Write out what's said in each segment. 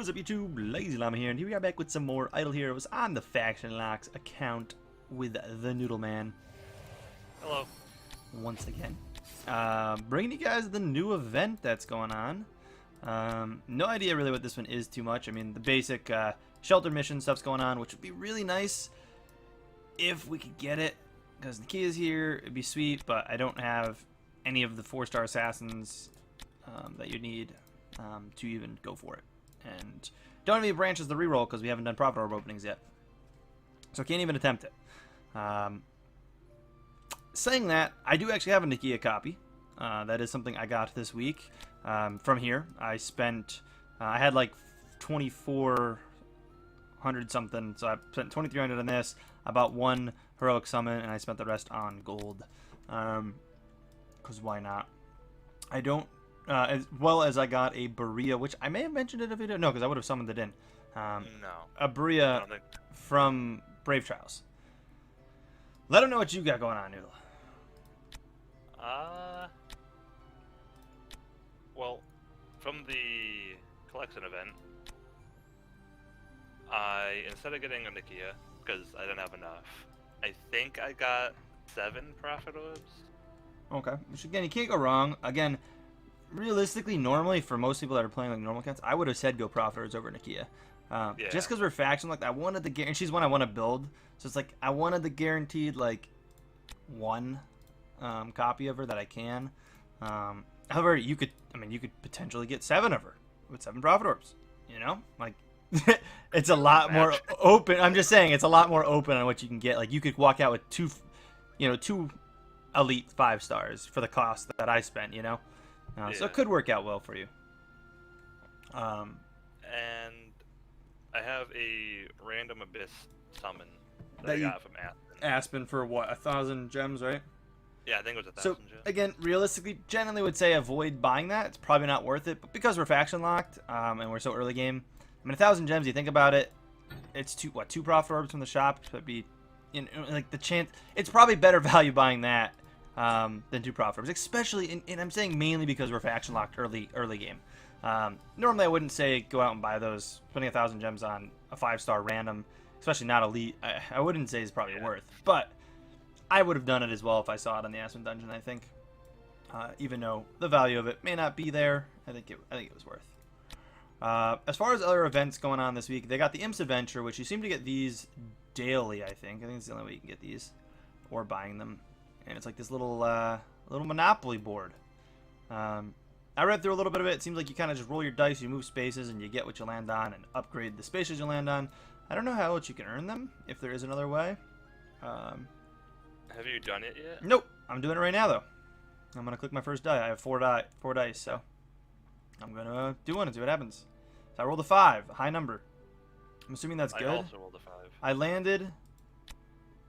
What is up, YouTube? LazeeLlama here, and here we are back with some more Idle Heroes on the Faction Locks account with the Noodle Man. Hello. Once again. Bringing you guys the new event that's going on. No idea really what this one is too much. I mean, the basic shelter mission stuff's going on, which would be really nice if we could get it. Because the key is here, it'd be sweet, but I don't have any of the 4-star assassins that you need to even go for it. And don't have any branches to reroll because we haven't done Prophet Orb openings yet. So I can't even attempt it. Saying that, I do actually have a Nakia copy. That is something I got this week from here. I spent, I had like 2,400 something, so I spent 2,300 on this. I bought one heroic summon, and I spent the rest on gold. Because why not? I don't. As well as I got a Berea, which I may have mentioned in a video. No, because I would have summoned it in. No. A Berea from Brave Trials. Let them know what you got going on, Noodle. Well, from the collection event, instead of getting a Nakia, because I didn't have enough, I think I got 7 Prophet Orbs. Okay. Which, again, you can't go wrong. Again, realistically, normally, for most people that are playing like normal accounts, I would have said go Prophet Orbs over Nakia. Yeah. Just because we're faction, like, I wanted the and she's one I want to build. So it's like, I wanted the guaranteed, like, one copy of her that I can. However, you could potentially get 7 of her with 7 Prophet Orbs. You know? Like, it's a lot more open. I'm just saying, it's a lot more open on what you can get. Like, you could walk out with two elite 5 stars for the cost that I spent, you know? So it could work out well for you. And I have a random Abyss summon that I got from Aspen for what, 1,000 gems, right? Yeah, I think it was 1,000 gems. So again, realistically, generally would say avoid buying that. It's probably not worth it, but because we're faction locked and we're so early game, I mean, 1,000 gems. You think about it, it's two Prophet Orbs from the shop. It'd be, like the chance. It's probably better value buying that than 2 Prophet Orbs, especially. And I'm saying mainly because we're faction locked early game. Normally, I wouldn't say go out and buy those. Spending 1,000 gems on a 5-star random, especially not elite, I wouldn't say is probably worth. But I would have done it as well if I saw it on the Aspen dungeon. I think, even though the value of it may not be there, I think it was worth. As far as other events going on this week, they got the Imps Adventure, which you seem to get these daily. I think it's the only way you can get these, or buying them. And it's like this little Monopoly board. I read through a little bit of it. It seems like you kind of just roll your dice, you move spaces, and you get what you land on, and upgrade the spaces you land on. I don't know how else you can earn them, if there is another way. Have you done it yet? Nope. I'm doing it right now, though. I'm going to click my first die. I have 4 dice, so I'm going to do one and see what happens. So I rolled a 5, a high number. I'm assuming that's good. I also rolled a 5. I landed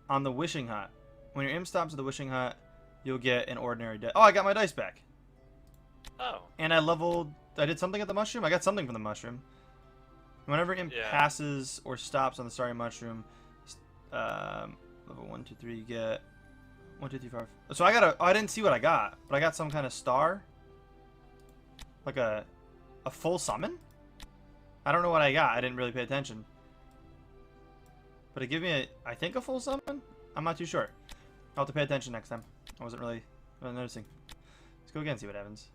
on the Wishing Hut. When your imp stops at the Wishing Hut, you'll get an ordinary die. Oh, I got my dice back. Oh. And I did something at the mushroom. I got something from the mushroom. Whenever imp passes or stops on the starry mushroom, level 1, 2, 3, you get 1, 2, 3, 4. So I didn't see what I got, but I got some kind of star, like a full summon. I don't know what I got. I didn't really pay attention, but it gave me I think a full summon. I'm not too sure. I'll have to pay attention next time. I wasn't really noticing. Let's go again and see what happens.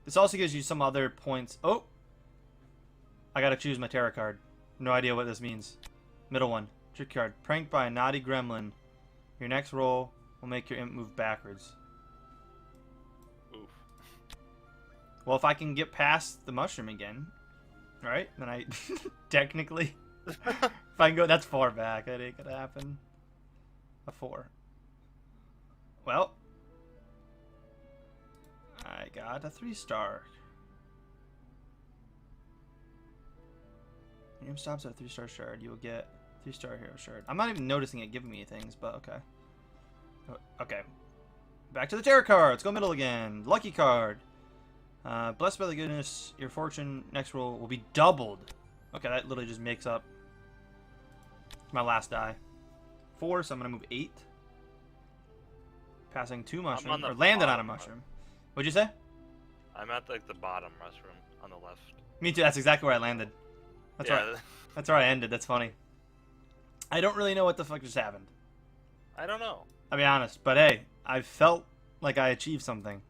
This also gives you some other points. Oh! I gotta choose my tarot card. No idea what this means. Middle one. Trick card. Pranked by a naughty gremlin. Your next roll will make your imp move backwards. Oof. Well, if I can get past the mushroom again, right? Then I technically... if I can go... That's 4 back. That ain't gonna happen. A 4. Well... I got a 3-star. Your imp stops at a 3-star shard. You will get 3-star hero shard. I'm not even noticing it giving me things, but okay. Okay. Back to the tarot card. Let's go middle again. Lucky card. Blessed by the goodness, your fortune next roll will be doubled. Okay, that literally just makes up my last die. 4, so I'm going to move 8. Passing 2 mushrooms. Or landed on a mushroom. What'd you say? I'm at like the bottom mushroom on the left. Me too. That's exactly where I landed. That's Yeah. right. That's where I ended. That's funny. I don't really know what the fuck just happened. I don't know. I'll be honest, but hey, I felt like I achieved something.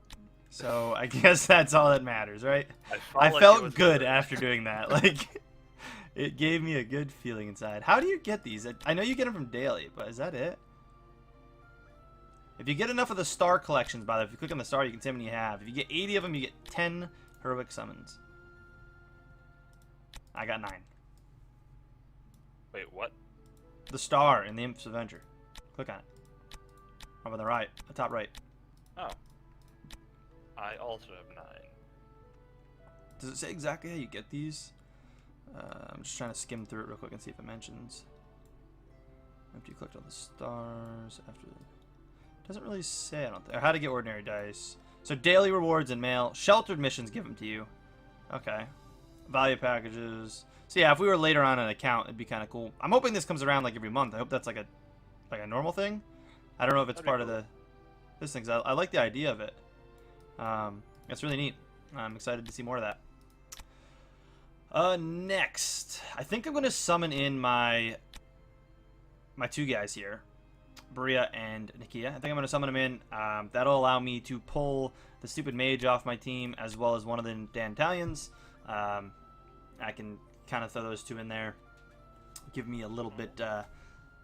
So I guess that's all that matters, right? I like it felt was good after doing that. Like, it gave me a good feeling inside. How do you get these? I know you get them from daily, but is that it? If you get enough of the star collections, by the way, if you click on the star, you can see how many you have. If you get 80 of them, you get 10 heroic summons. I got 9. Wait, what? The star in the Imp's Adventure. Click on it. Up on the right, the top right. Oh. I also have 9. Does it say exactly how you get these? I'm just trying to skim through it real quick and see if it mentions. After you clicked on the stars, after it doesn't really say. I don't think. Or how to get ordinary dice. So daily rewards and mail, sheltered missions give them to you. Okay. Value packages. So yeah, if we were later on an account, it'd be kind of cool. I'm hoping this comes around like every month. I hope that's like a normal thing. I don't know if it's part of this thing. 'Cause I like the idea of it. It's really neat. I'm excited to see more of that. Next, I think I'm going to summon in my 2 guys here, Berea and Nikia. I think I'm going to summon them in. That'll allow me to pull the stupid mage off my team, as well as one of the Dantalians. I can kind of throw those 2 in there, give me a little bit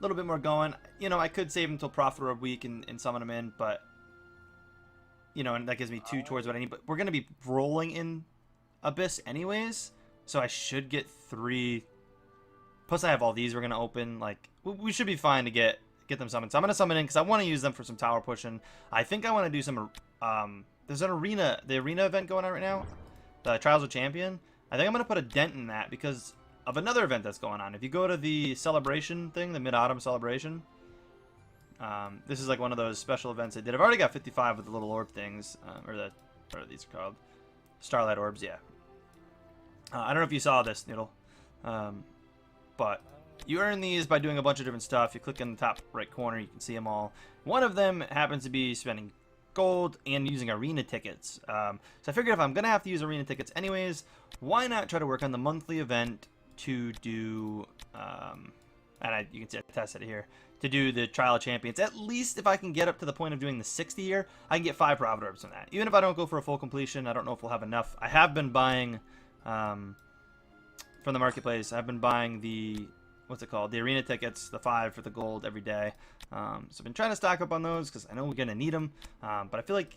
more going. You know, I could save them until Prophet Orb week and summon them in, but you know, and that gives me 2 towards what I need. But we're going to be rolling in Abyss anyways, so I should get 3. Plus, I have all these we're going to open. Like, we should be fine to get them summoned. So I'm going to summon in because I want to use them for some tower pushing. I think I want to do some... there's an arena... The arena event going on right now. The Trials of Champion. I think I'm going to put a dent in that because of another event that's going on. If you go to the celebration thing, the Mid-Autumn celebration... this is like one of those special events they did. I've already got 55 with the little orb things, what are these called? Starlight orbs, yeah. I don't know if you saw this, Noodle, but you earn these by doing a bunch of different stuff. You click in the top right corner, you can see them all. One of them happens to be spending gold and using arena tickets. So I figured if I'm gonna have to use arena tickets anyways, why not try to work on the monthly event to do, you can see I tested it here, to do the Trial of Champions. At least if I can get up to the point of doing the 60 here, I can get 5 Prophet Orbs from that. Even if I don't go for a full completion, I don't know if we'll have enough. I have been buying, from the marketplace, I've been buying the, what's it called, the arena tickets, the 5 for the gold every day. So I've been trying to stock up on those because I know we're going to need them. But I feel like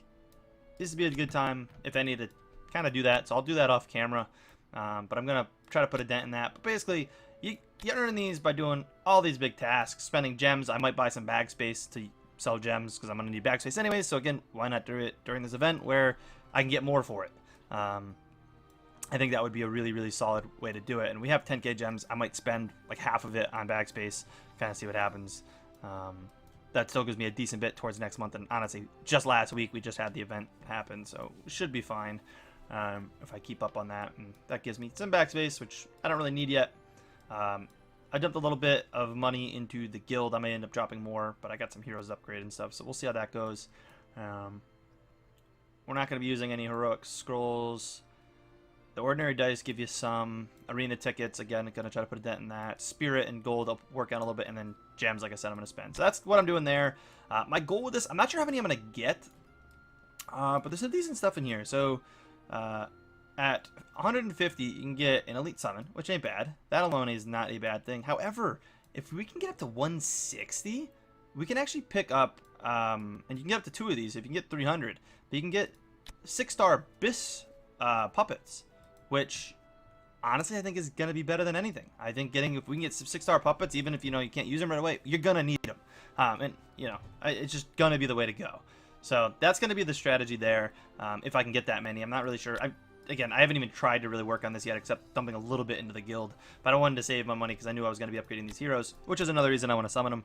this would be a good time, if any, to kind of do that. So I'll do that off camera. But I'm going to try to put a dent in that. But basically, you earn these by doing all these big tasks, spending gems. I might buy some bag space to sell gems because I'm going to need bag space anyways. So again, why not do it during this event where I can get more for it? I think that would be a really, really solid way to do it. And we have 10k gems. I might spend like half of it on bag space, kind of see what happens. That still gives me a decent bit towards next month. And honestly, just last week, we just had the event happen. So it should be fine if I keep up on that. And that gives me some bag space, which I don't really need yet. I dumped a little bit of money into the guild. I may end up dropping more, but I got some heroes upgraded and stuff, so we'll see how that goes. We're not going to be using any heroic scrolls. The ordinary dice give you some arena tickets. Again, I'm going to try to put a dent in that. Spirit and gold, I'll work on a little bit, and then gems, like I said, I'm going to spend. So that's what I'm doing there. My goal with this, I'm not sure how many I'm going to get, but there's some decent stuff in here. So, at 150, you can get an elite summon, which ain't bad. That alone is not a bad thing. However, if we can get up to 160, we can actually pick up, and you can get up to 2 of these if you can get 300. But you can get 6-star Abyss puppets, which honestly I think is going to be better than anything. I think if we can get some 6-star puppets, even if you can't use them right away, you're going to need them. And it's just going to be the way to go. So that's going to be the strategy there. If I can get that many, I'm not really sure. Again, I haven't even tried to really work on this yet, except dumping a little bit into the guild. But I wanted to save my money because I knew I was going to be upgrading these heroes, which is another reason I want to summon them.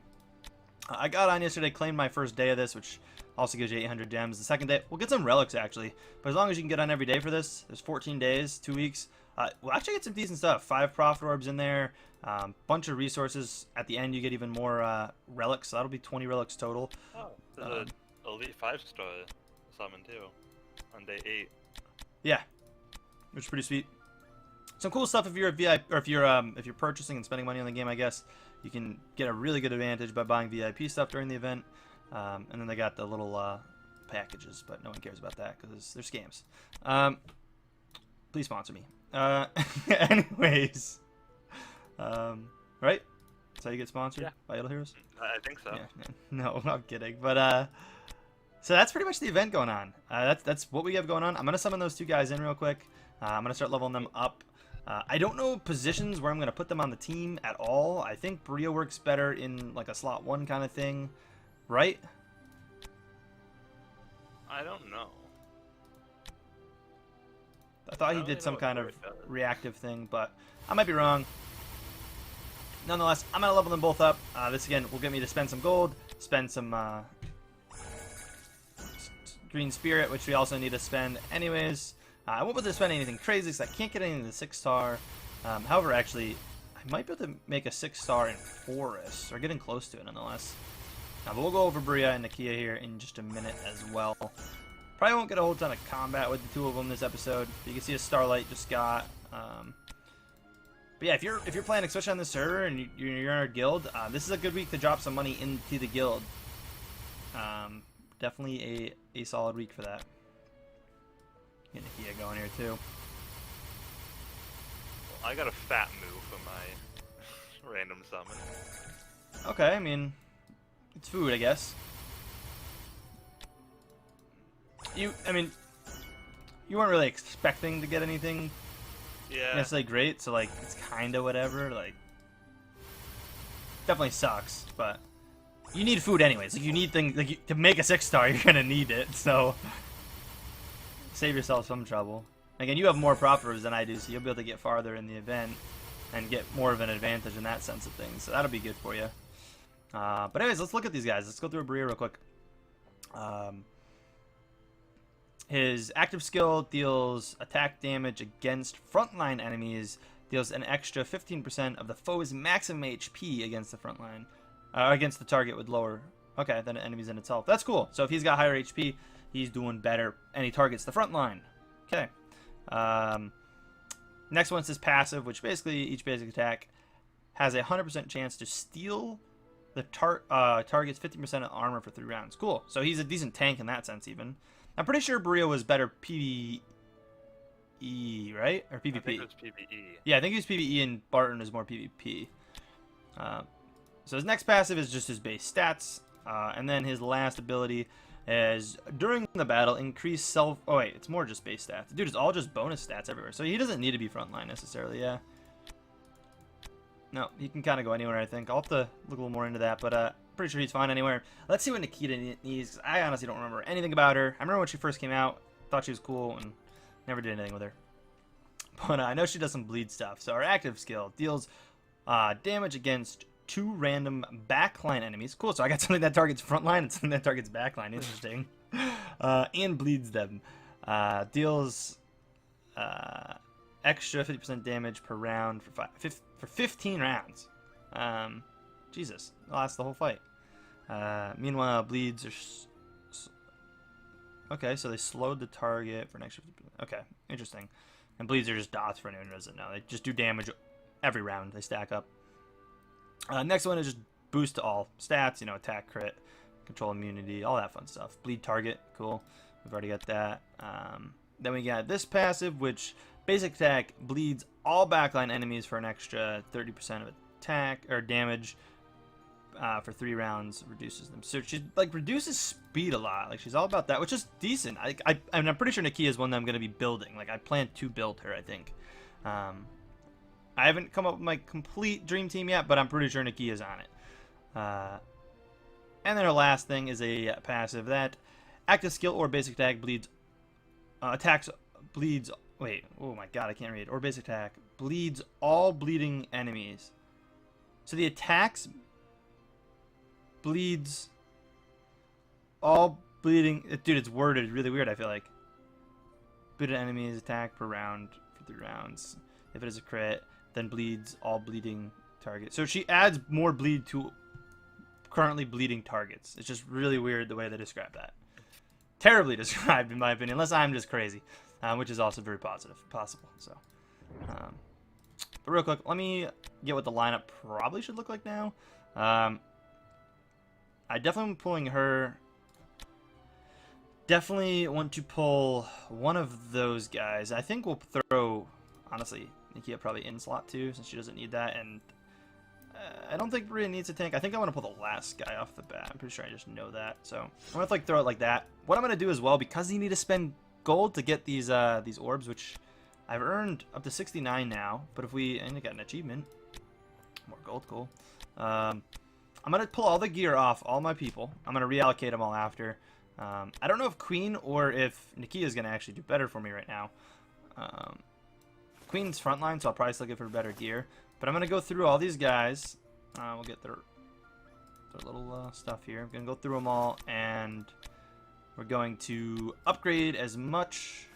I got on yesterday, claimed my first day of this, which also gives you 800 gems. The second day, we'll get some relics, actually. But as long as you can get on every day for this, there's 14 days, 2 weeks. We'll actually get some decent stuff. 5 Prophet Orbs in there, bunch of resources. At the end, you get even more relics. So that'll be 20 relics total. Oh, there's an Elite 5-star summon, too, on day 8. Yeah. Which is pretty sweet. some cool stuff if you're a VIP, or if you're purchasing and spending money on the game. I guess you can get a really good advantage by buying VIP stuff during the event. And then they got the little packages, but no one cares about that because they're scams. Please sponsor me. Anyways, right? That's how you get sponsored by Idle Heroes? I think so. Yeah, no, I'm kidding. But so that's pretty much the event going on. That's what we have going on. I'm gonna summon those two guys in real quick. I'm gonna start leveling them up. I don't know positions where I'm gonna put them on the team at all. I think Brio works better in like a slot 1 kind of thing, right? I don't know. I thought he did some kind of reactive thing, but I might be wrong. Nonetheless, I'm going to level them both up. This, again, will get me to spend some gold, spend some green spirit, which we also need to spend anyways. I won't be able to spend anything crazy because I can't get anything to 6-star. However, actually, I might be able to make a 6-star in Forest, or getting close to it nonetheless. But we'll go over Bria and Nakia here in just a minute as well. Probably won't get a whole ton of combat with the two of them this episode. You can see a Starlight just got. But yeah, if you're playing, especially on this server, and you're in our guild, this is a good week to drop some money into the guild. Definitely a solid week for that. Get Nakia going here too. Well, I got a fat move for my random summon. Okay, I mean, it's food, I guess. I mean, you weren't really expecting to get anything necessarily great, so like it's kind of whatever. Like, definitely sucks, but you need food anyways. Like, you need things like to make a 6-star. You're gonna need it, so save yourself some trouble. Again, you have more profit than I do, so you'll be able to get farther in the event and get more of an advantage in that sense of things. So that'll be good for you. But anyways, let's look at these guys. Let's go through a Bria real quick. His active skill deals attack damage against frontline enemies, deals an extra 15% of the foe's maximum HP against the frontline, against the target with lower, than enemies in itself. That's cool. So if he's got higher HP, he's doing better, and he targets the front line. Okay. Next one's his passive, which basically each basic attack has a 100% chance to steal the target's 50% of armor for 3 rounds. Cool. So he's a decent tank in that sense, even. I'm pretty sure Bria was better PvE, right? Or PvP? I think it was PvE. Yeah, I think he was PvE, and Barton is more PvP. So his next passive is just his base stats. And then his last ability is, during the battle, increase self... Oh, wait, it's more just base stats. Dude, it's all just bonus stats everywhere. So he doesn't need to be frontline, necessarily, yeah. No, he can kind of go anywhere, I think. I'll have to look a little more into that, but pretty sure he's fine anywhere. Let's see what Nikita needs, 'cause I honestly don't remember anything about her. I remember when she first came out, thought she was cool, and never did anything with her. But I know she does some bleed stuff. So our active skill deals damage against 2 random backline enemies. Cool, so I got something that targets frontline and something that targets backline. Interesting. And bleeds them. Deals extra 50% damage per round for 15 rounds. Jesus, lasts the whole fight. Meanwhile, bleeds are... Okay, so they slowed the target for an extra... Okay, interesting. And bleeds are just dots for anyone who doesn't know. They just do damage every round. They stack up. Next one is just boost to all stats. You know, attack, crit, control immunity, all that fun stuff. Bleed target, cool. We've already got that. Then we got this passive, which basic attack bleeds all backline enemies for an extra 30% of attack or damage for 3 rounds, reduces them. So she like reduces speed a lot. Like, she's all about that, which is decent. I'm pretty sure Nakia is one that I'm going to be building. Like, I plan to build her, I think. I haven't come up with my complete dream team yet, but I'm pretty sure Nakia is on it. And then her last thing is a passive that active skill or basic attack bleeds wait, oh my god, I can't read. Or basic attack bleeds all bleeding enemies. So the attacks bleeds all bleeding... Dude, it's worded really weird, I feel like. Bleeding enemies attack per round for 3 rounds. If it is a crit, then bleeds all bleeding targets. So she adds more bleed to currently bleeding targets. It's just really weird the way they describe that. Terribly described, in my opinion, unless I'm just crazy. Which is also very possible. So, But real quick, let me get what the lineup probably should look like now. I definitely am pulling her. Definitely want to pull one of those guys. I think we'll throw, honestly, Nikia probably in slot too, since she doesn't need that. And I don't think Maria needs a tank. I think I want to pull the last guy off the bat. I'm pretty sure I just know that. So I'm going to like throw it like that. What I'm going to do as well, because you need to spend gold to get these orbs, which I've earned up to 69 now. But if we, and I got an achievement. More gold, cool. I'm going to pull all the gear off all my people. I'm going to reallocate them all after. I don't know if Queen or if Nikia is going to actually do better for me right now. Queen's frontline, so I'll probably still give her better gear. But I'm going to go through all these guys. We'll get their little stuff here. I'm going to go through them all, and we're going to upgrade as much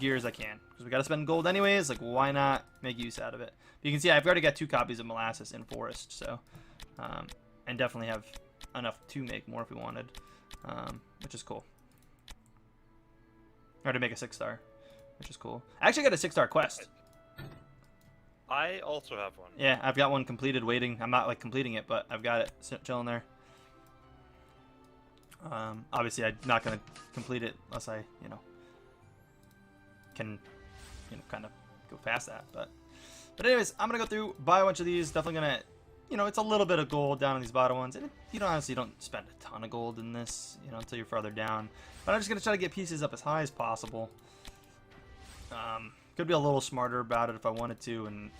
gear as I can. Because we got to spend gold anyways. Like, why not make use out of it? But you can see I've already got 2 copies of Molasses in Forest. So, and definitely have enough to make more if we wanted. Which is cool. Or to make a 6-star, which is cool. I actually got a 6-star quest. I also have one. Yeah, I've got one completed waiting. I'm not like completing it, but I've got it chilling there. Obviously I'm not going to complete it unless I, can, kind of go past that. But anyways, I'm going to go through, buy a bunch of these. Definitely going to, it's a little bit of gold down on these bottom ones. And honestly, you don't spend a ton of gold in this, until you're farther down. But I'm just going to try to get pieces up as high as possible. Could be a little smarter about it if I wanted to and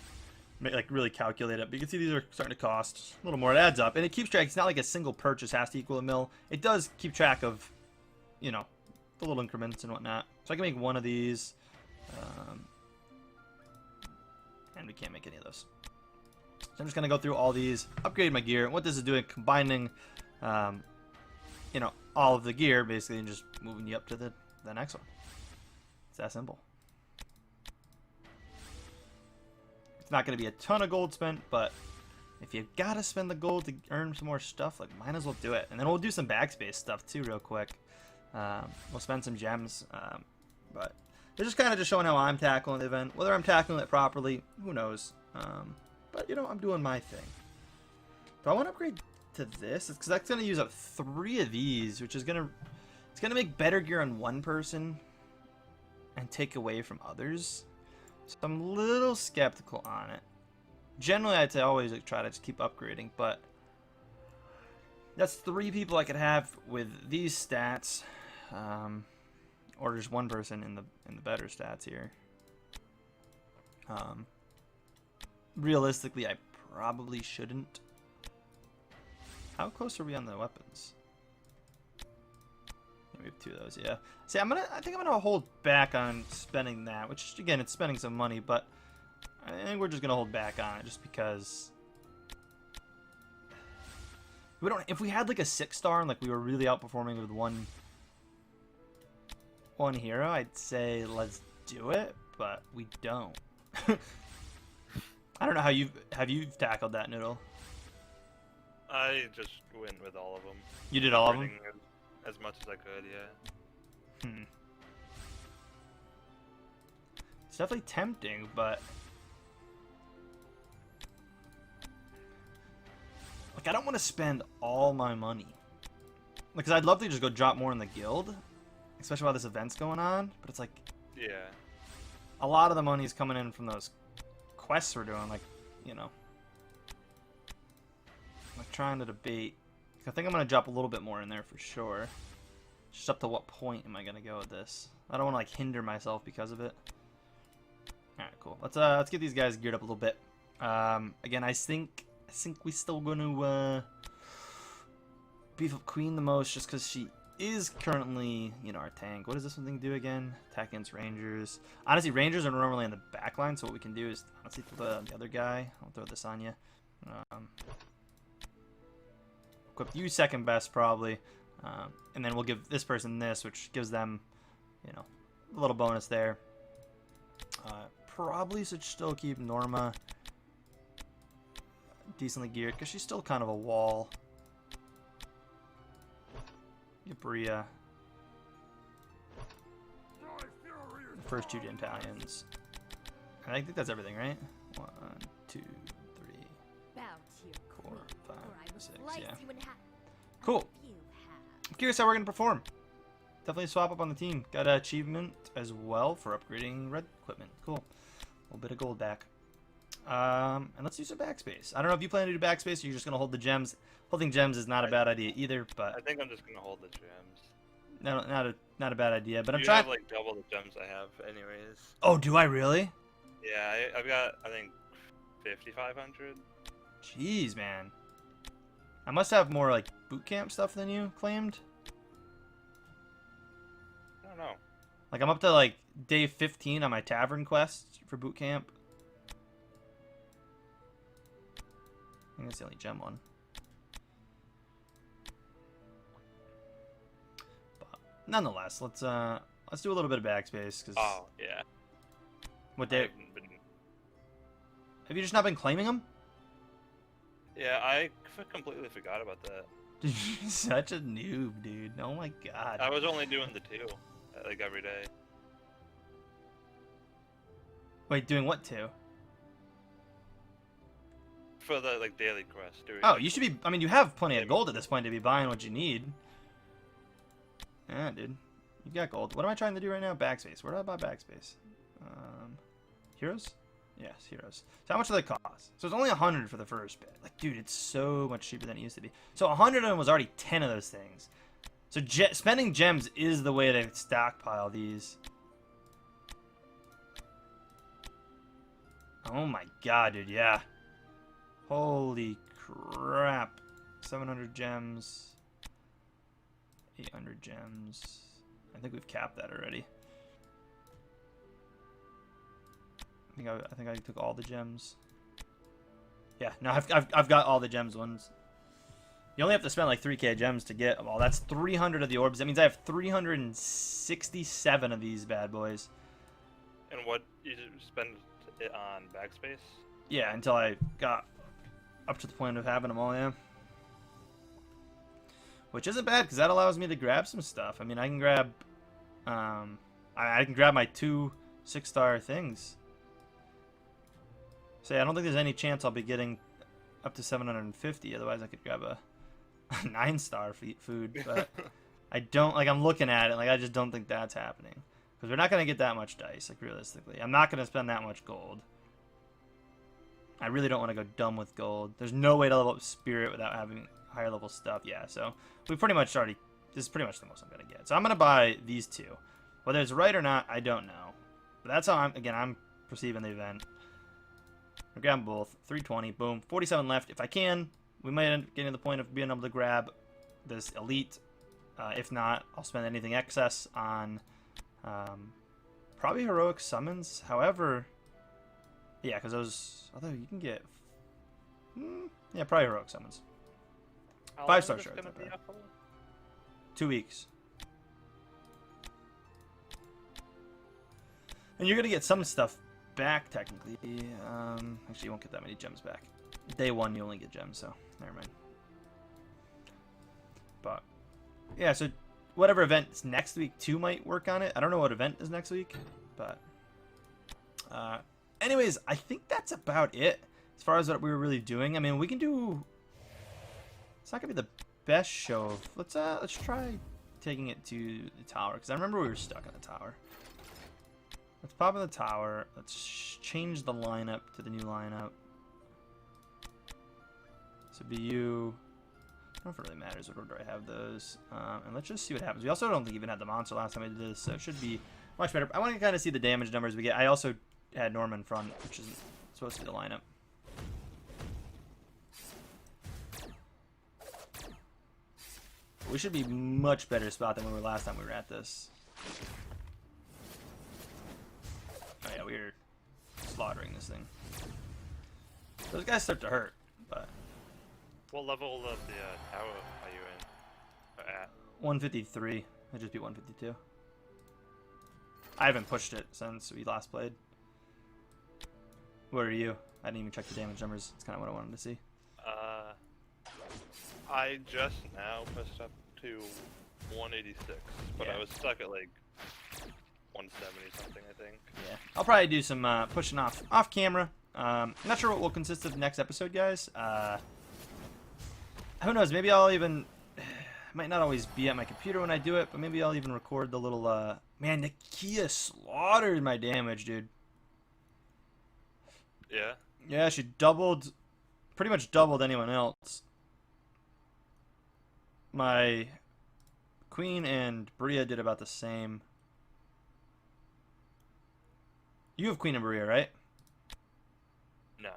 really calculate it. But you can see these are starting to cost a little more. It adds up. And it keeps track. It's not like a single purchase has to equal a mil. It does keep track of, the little increments and whatnot. So I can make one of these. And we can't make any of those. So I'm just going to go through all these, upgrade my gear. And what this is doing, combining, all of the gear, basically, and just moving you up to the next one. It's that simple. It's not going to be a ton of gold spent, but if you got to spend the gold to earn some more stuff, like, might as well do it. And then we'll do some backspace stuff, too, real quick. We'll spend some gems, but they're just kind of just showing how I'm tackling the event. Whether I'm tackling it properly, who knows. But, I'm doing my thing. Do I want to upgrade to this? Because that's going to use up 3 of these, which is going to... It's going to make better gear on one person and take away from others. So I'm a little skeptical on it. Generally, I'd say always try to just keep upgrading, but that's 3 people I could have with these stats, or just one person in the better stats here. Realistically, I probably shouldn't. How close are we on the weapons? We have 2 of those, yeah. See, I think I'm gonna hold back on spending that, which again, it's spending some money, but I think we're just gonna hold back on it just because we don't. If we had like a 6-star and like we were really outperforming with one hero, I'd say let's do it, but we don't. I don't know how you've tackled that, Noodle. I just went with all of them. You did all of them? As much as I could, yeah. It's definitely tempting, but like I don't want to spend all my money. Because I'd love to just go drop more in the guild, especially while this event's going on. But it's like, yeah, a lot of the money is coming in from those quests we're doing. Like, I'm trying to debate. I think I'm going to drop a little bit more in there for sure. Just up to what point am I going to go with this? I don't want to like hinder myself because of it. Alright, cool. Let's get these guys geared up a little bit. Again, I think we still going to beef up Queen the most just because she is currently, our tank. What does this one thing do again? Attack against Rangers. Honestly, Rangers are normally in the back line, so what we can do is honestly throw the other guy. I'll throw this on you. Equip you second best probably, and then we'll give this person this, which gives them, a little bonus there. Probably should still keep Norma decently geared because she's still kind of a wall. Get Bria. The first 2 Gentalians. I think that's everything, right? 1, 2, 3, Bow to your 4, queen, 5, or I will 6. slice Yeah. you in half. Cool. You have. I'm curious how we're gonna perform. Definitely swap up on the team. Got an achievement as well for upgrading red equipment. Cool. A little bit of gold back. And let's do some backspace. I don't know if you plan to do backspace or you're just gonna hold the gems. Holding gems is not a bad idea either, I but think I'm just gonna hold the gems. not a bad idea. But I'm You trying. have like double the gems I have, anyways. Oh, do I really? Yeah, I've got I think 5,500. Jeez, man. I must have more like boot camp stuff than you claimed. I don't know. Like I'm up to like day 15 on my tavern quest for boot camp. I think that's the only gem one. But nonetheless, let's do a little bit of backspace because. Oh yeah. What I day? haven't been. Have you just not been claiming them? Yeah, I completely forgot about that. You're such a noob, dude. Oh my god. I was only doing the 2, like every day. Wait, doing what to? For the like daily quest. Dude. Oh, you should be. I mean, you have plenty of gold at this point to be buying what you need. Yeah, dude. You got gold. What am I trying to do right now? Backspace. Where do I buy backspace? Heroes? Yes, heroes. So how much do they cost? So it's only 100 for the first bit. Like, dude, it's so much cheaper than it used to be. So 100 of them was already 10 of those things. So spending gems is the way to stockpile these. Oh my god, dude, yeah. Holy crap. 700 gems. 800 gems. I think we've capped that already. I think I took all the gems. Yeah, no, I've got all the gems ones. You only have to spend like 3k gems to get them all. That's 300 of the orbs. That means I have 367 of these bad boys. And what you spend it on backspace? Yeah, until I got up to the point of having them all, yeah. Which isn't bad, because that allows me to grab some stuff. I mean, I can grab... I can grab my 2 6-star things. So yeah, I don't think there's any chance I'll be getting up to 750. Otherwise, I could grab a 9-star food. But I don't... Like, I'm looking at it. Like, I just don't think that's happening. Because we're not going to get that much dice, like, realistically. I'm not going to spend that much gold. I really don't want to go dumb with gold. There's no way to level up Spirit without having higher level stuff. Yeah, so we pretty much already... This is pretty much the most I'm going to get. So I'm going to buy these 2. Whether it's right or not, I don't know. But that's how I'm perceiving the event. I'll grab them both. 320, boom. 47 left. If I can, we might end up getting to the point of being able to grab this Elite. If not, I'll spend anything excess on probably Heroic Summons. However, yeah, because those... Although you can get... yeah, probably Heroic Summons. How 5-star long is this shards. gonna be up for? 2 weeks. And you're going to get some stuff back, technically. Actually, you won't get that many gems back. Day 1, you only get gems, so never mind. But, yeah, so whatever event is next week, 2 might work on it. I don't know what event is next week, but... anyways, I think that's about it as far as what we were really doing. I mean, we can do... It's not going to be the best show. Let's try taking it to the tower, because I remember we were stuck in the tower. Let's pop in the tower. Let's change the lineup to the new lineup. So BU... I don't know if it really matters what order I have those. And let's just see what happens. We also don't think even had the monster last time I did this, so it should be much better. I want to kind of see the damage numbers we get. I also had Norman front, which isn't supposed to be the lineup. We should be much better spot than we were last time we were at this. Oh yeah, we were slaughtering this thing. Those guys start to hurt, but... What level of the tower are you in? Or at? 153. I just beat 152. I haven't pushed it since we last played. What are you? I didn't even check the damage numbers. It's kind of what I wanted to see. I just now pushed up to 186, but Yeah. I was stuck at like 170 something, I think. Yeah, I'll probably do some pushing off camera. Not sure what will consist of the next episode, guys. Who knows? Maybe I'll even might not always be at my computer when I do it, but maybe I'll even record the little. Man, Nakia slaughtered my damage, dude. Yeah. Yeah, she doubled, pretty much doubled anyone else. My Queen and Bria did about the same. You have Queen and Bria, right? No.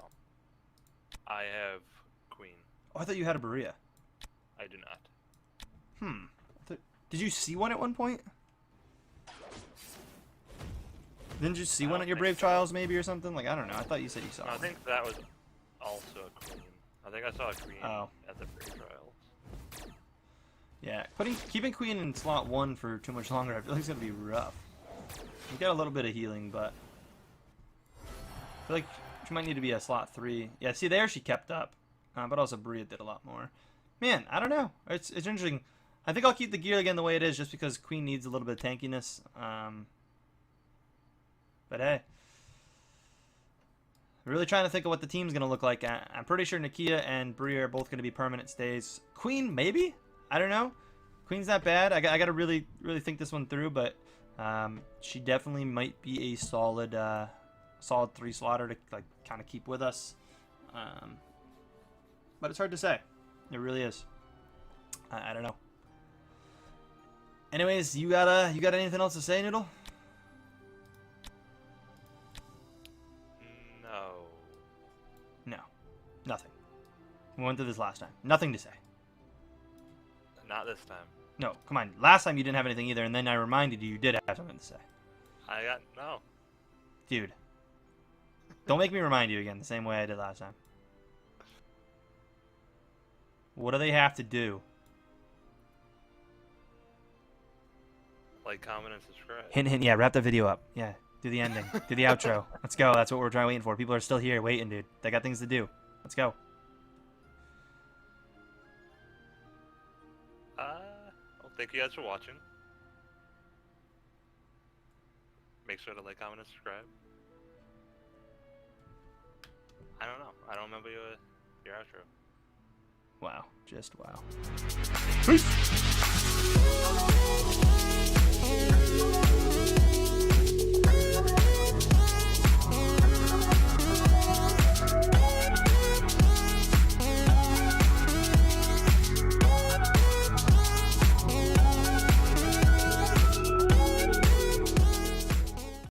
I have Queen. Oh, I thought you had a Bria. I do not. Did you see one at one point? Didn't you see I one don't at your think Brave so. Trials, maybe, or something? Like, I don't know. I thought you said you saw No, I one. think that was also a Queen. I think I saw a Queen Oh. at the Brave Trials. Yeah, keeping Queen in slot 1 for too much longer, I feel like it's going to be rough. We got a little bit of healing, but I feel like she might need to be a slot 3. Yeah, see, there she kept up. But also Bria did a lot more. Man, I don't know. It's interesting. I think I'll keep the gear again the way it is just because Queen needs a little bit of tankiness. But hey. I'm really trying to think of what the team's going to look like. I'm pretty sure Nakia and Bria are both going to be permanent stays. Queen, maybe? I don't know. Queen's not bad. I got to really think this one through, but she definitely might be a solid 3 slaughter to like kind of keep with us. But it's hard to say. It really is. I don't know. Anyways, you got anything else to say, Noodle? No. Nothing. We went through this last time. Nothing to say. Not this time. No, come on. Last time you didn't have anything either, and then I reminded you did have something to say. I got no. Dude. Don't make me remind you again the same way I did last time. What do they have to do? Like, comment, and subscribe. Hint, yeah, wrap the video up. Yeah, do the ending. Do the outro. Let's go. That's what we're waiting for. People are still here waiting, dude. They got things to do. Let's go. Well, thank you guys for watching. Make sure to like, comment, and subscribe. I don't know. I don't remember your outro. Wow. Just wow. Peace.